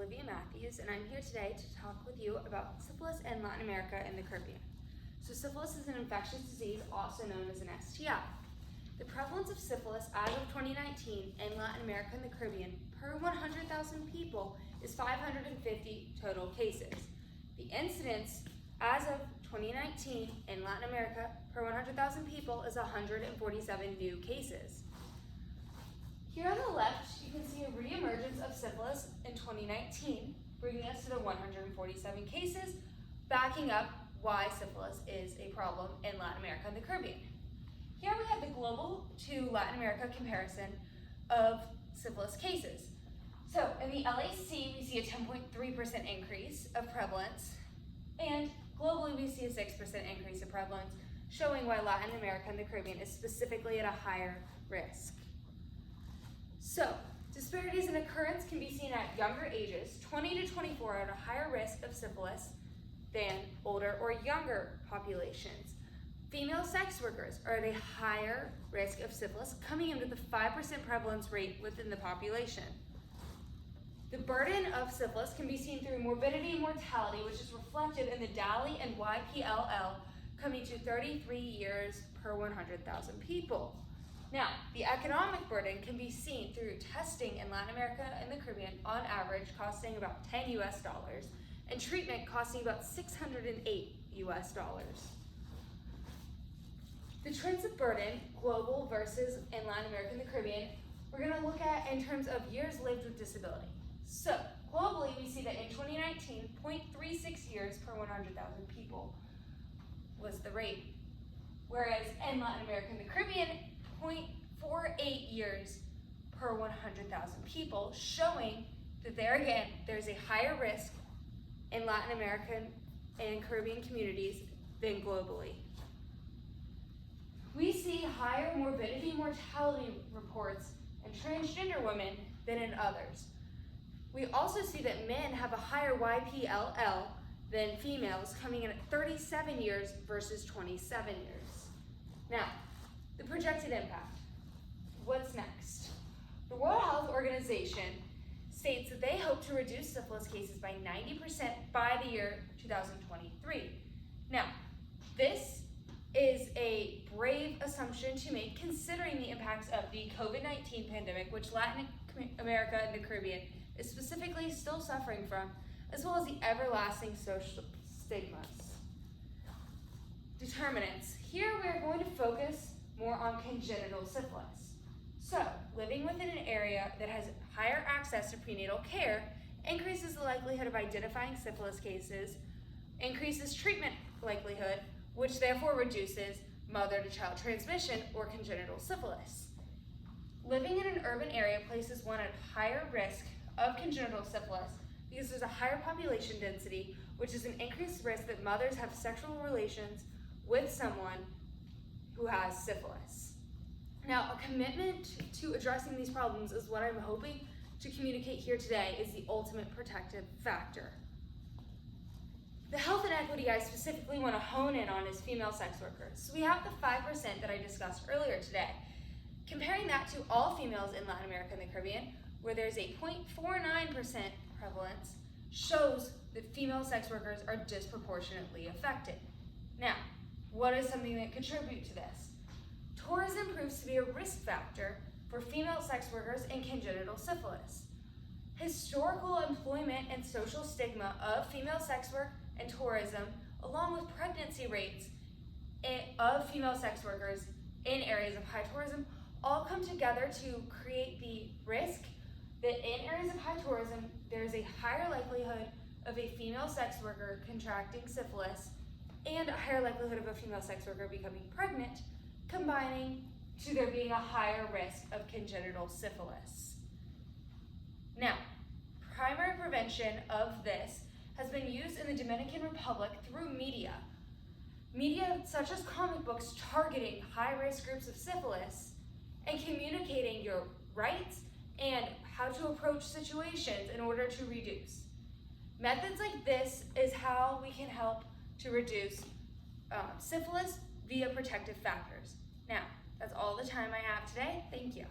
Olivia Matthews, and I'm here today to talk with you about syphilis in Latin America and the Caribbean. So syphilis is an infectious disease also known as an STI. The prevalence of syphilis as of 2019 in Latin America and the Caribbean per 100,000 people is 550 total cases. The incidence as of 2019 in Latin America per 100,000 people is 147 new cases. Here on the left, you can see a reemergence of syphilis in 2019, bringing us to the 147 cases, backing up why syphilis is a problem in Latin America and the Caribbean. Here we have the global to Latin America comparison of syphilis cases. So in the LAC, we see a 10.3% increase of prevalence, and globally we see a 6% increase of prevalence, showing why Latin America and the Caribbean is specifically at a higher risk. So, disparities in occurrence can be seen at younger ages. 20 to 24 are at a higher risk of syphilis than older or younger populations. Female sex workers are at a higher risk of syphilis, coming in with a 5% prevalence rate within the population. The burden of syphilis can be seen through morbidity and mortality, which is reflected in the DALY and YPLL, coming to 33 years per 100,000 people. Now, the economic burden can be seen through testing in Latin America and the Caribbean, on average costing about $10 US, and treatment costing about $608 US. The trends of burden, global versus in Latin America and the Caribbean, we're going to look at in terms of years lived with disability. So, globally, we see that in 2019, 0.36 years per 100,000 people was the rate, whereas in Latin America and the Caribbean, 0.48 years per 100,000 people, showing that there again, there's a higher risk in Latin American and Caribbean communities than globally. We see higher morbidity and mortality reports in transgender women than in others. We also see that men have a higher YPLL than females, coming in at 37 years versus 27 years. Now, the projected impact. What's next? The World Health Organization states that they hope to reduce syphilis cases by 90% by the year 2023. Now, this is a brave assumption to make considering the impacts of the COVID-19 pandemic, which Latin America and the Caribbean is specifically still suffering from, as well as the everlasting social stigmas. Determinants. Here we're going to focus more on congenital syphilis. So, living within an area that has higher access to prenatal care increases the likelihood of identifying syphilis cases, increases treatment likelihood, which therefore reduces mother-to-child transmission or congenital syphilis. Living in an urban area places one at higher risk of congenital syphilis because there's a higher population density, which is an increased risk that mothers have sexual relations with someone who has syphilis. Now, a commitment to addressing these problems is what I'm hoping to communicate here today is the ultimate protective factor. The health inequity I specifically want to hone in on is female sex workers. So we have the 5% that I discussed earlier today. Comparing that to all females in Latin America and the Caribbean, where there's a 0.49% prevalence, shows that female sex workers are disproportionately affected. Now, what is something that contributes to this? Tourism proves to be a risk factor for female sex workers and congenital syphilis. Historical employment and social stigma of female sex work and tourism, along with pregnancy rates of female sex workers in areas of high tourism, all come together to create the risk that in areas of high tourism, there's a higher likelihood of a female sex worker contracting syphilis and a higher likelihood of a female sex worker becoming pregnant, combining to there being a higher risk of congenital syphilis. Now, primary prevention of this has been used in the Dominican Republic through media. Media such as comic books targeting high-risk groups of syphilis and communicating your rights and how to approach situations in order to reduce. Methods like this is how we can help to reduce syphilis via protective factors. Now, that's all the time I have today. Thank you.